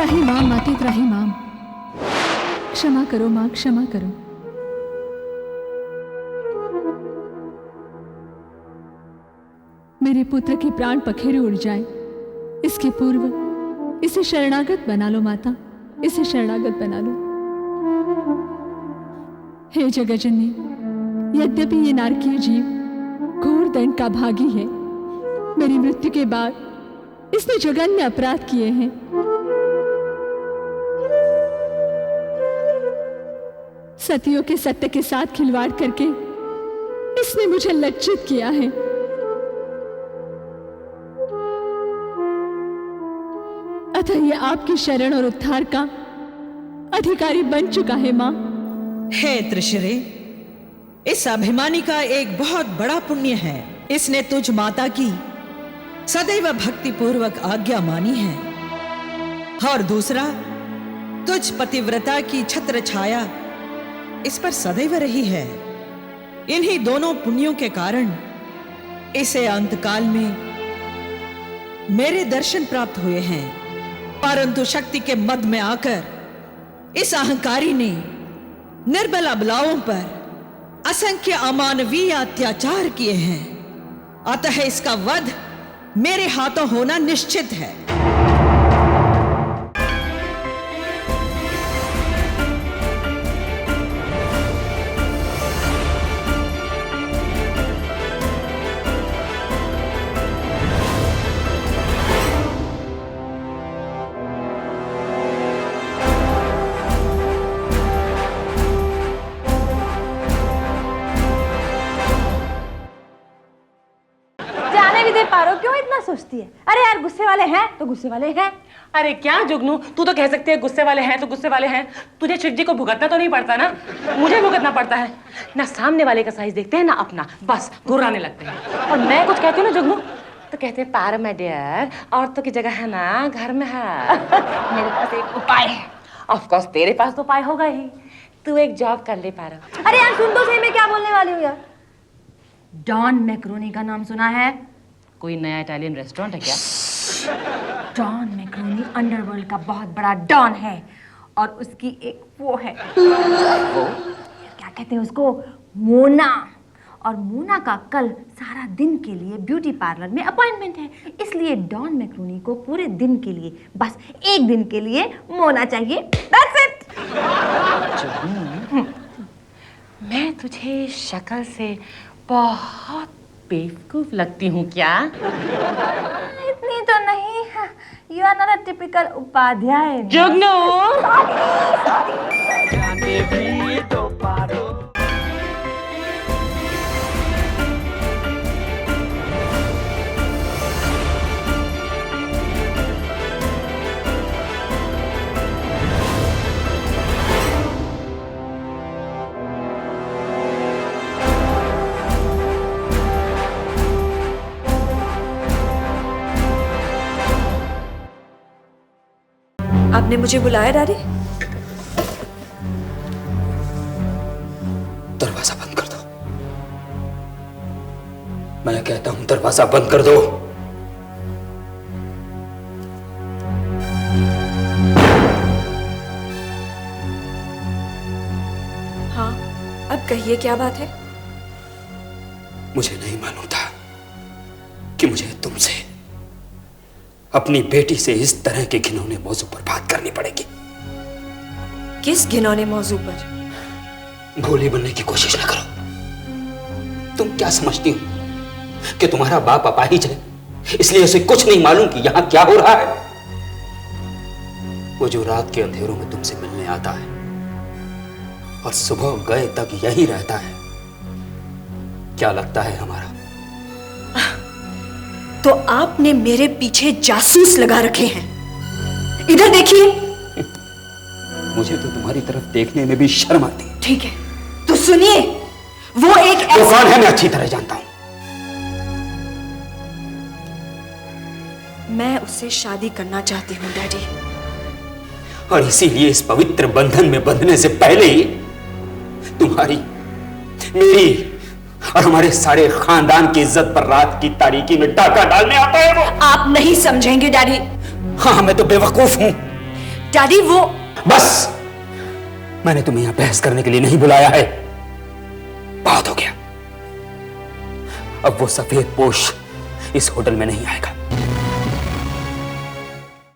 त्राही माम माते त्राही माम। क्षमा करो मां, क्षमा करो। मेरे पुत्र के प्राण पखेरु उड़ जाए, इसके पूर्व इसे शरणागत बना लो माता, इसे शरणागत बना लो। हे जगजननी, यद्यपि ये नारकीय जीव घोर दंड का भागी है, मेरी मृत्यु के बाद इसने जघन्य अपराध किए हैं। सतियों के सत्य के साथ खिलवाड़ करके इसने मुझे लज्जित किया है। अतः ये आपकी शरण और उद्धार का अधिकारी बन चुका है मां। हे त्रिशरे, इस अभिमानी का एक बहुत बड़ा पुण्य है। इसने तुझ माता की सदैव भक्ति पूर्वक आज्ञा मानी है, और दूसरा तुझ पतिव्रता की छत्र छाया इस पर सदैव रही है। इन्हीं दोनों पुण्यों के कारण इसे अंतकाल में मेरे दर्शन प्राप्त हुए हैं, परंतु शक्ति के मद में आकर इस अहंकारी ने निर्बल अबलाओं पर असंख्य अमानवीय अत्याचार किए हैं। अतः इसका वध मेरे हाथों होना निश्चित है। क्यों इतना सोचती है? अरे यार, गुस्से वाले हैं तो गुस्से वाले हैं। अरे क्या जुगनू, तू तो कह सकती है गुस्से वाले हैं तो गुस्से वाले हैं। तुझे शिव जी को भुगतना तो नहीं पड़ता ना, मुझे भुगतना पड़ता है ना। सामने वाले का साइज देखते हैं ना अपना, बस घुराने लगते हैं। और मैं कुछ कहती हूँ ना जुगनू तो कहते हैं पारो माय डियर, औरतों की जगह है ना घर में है। मेरे पास एक उपाय है। ऑफ कोर्स तेरे पास तो उपाय होगा ही, तू एक जॉब कर ले पारो। अरे यार सुन तो सही, मैं क्या बोलने वाली हूँ यार। डॉन मैक्रोनी का नाम सुना है? कोई नया इटालियन रेस्टोरेंट है क्या? डॉन मैक्रोनी अंडरवर्ल्ड का बहुत बड़ा डॉन है, और उसकी एक वो है, वो क्या कहते हैं उसको, मोना। और मोना का कल सारा दिन के लिए ब्यूटी पार्लर में अपॉइंटमेंट है, इसलिए डॉन मैक्रोनी को पूरे दिन के लिए, बस एक दिन के लिए मोना चाहिए। That's it। मैं तुझे शक्ल से बहुत बेवकूफ लगती हूँ क्या? इतनी तो नहीं है। You are not a typical Upadhyay. जुगनू। आपने मुझे बुलाया डैडी? दरवाजा बंद कर दो। मैं कहता हूं दरवाजा बंद कर दो। हाँ, अब कहिए क्या बात है? मुझे नहीं मालूम था कि मुझे तुमसे अपनी बेटी से इस तरह के घिनौने मौजू पर बात करनी पड़ेगी। किस घिनौने मौजू पर? भोली बनने की कोशिश न करो। तुम क्या समझती हो कि तुम्हारा बाप अपाहिज है, इसलिए उसे कुछ नहीं मालूम कि यहां क्या हो रहा है? वो जो रात के अंधेरों में तुमसे मिलने आता है और सुबह गए तक यही रहता है, क्या लगता है हमारा? तो आपने मेरे पीछे जासूस लगा रखे हैं। इधर देखिए। मुझे तो तुम्हारी तरफ देखने में भी शर्म आती है। ठीक है, तो सुनिए। वो एक वो कौन है मैं अच्छी तरह जानता हूं। मैं उससे शादी करना चाहती हूं डैडी। और इसीलिए इस पवित्र बंधन में बंधने से पहले ही तुम्हारी, मेरी और हमारे सारे खानदान की इज्जत पर रात की तारीकी में डाका डालने आता है वो। आप नहीं समझेंगे डैडी। हाँ, मैं तो बेवकूफ हूं। डैडी वो बस, मैंने तुम्हें यहां बहस करने के लिए नहीं बुलाया है। बहुत हो गया। अब वो सफेद पोश इस होटल में नहीं आएगा।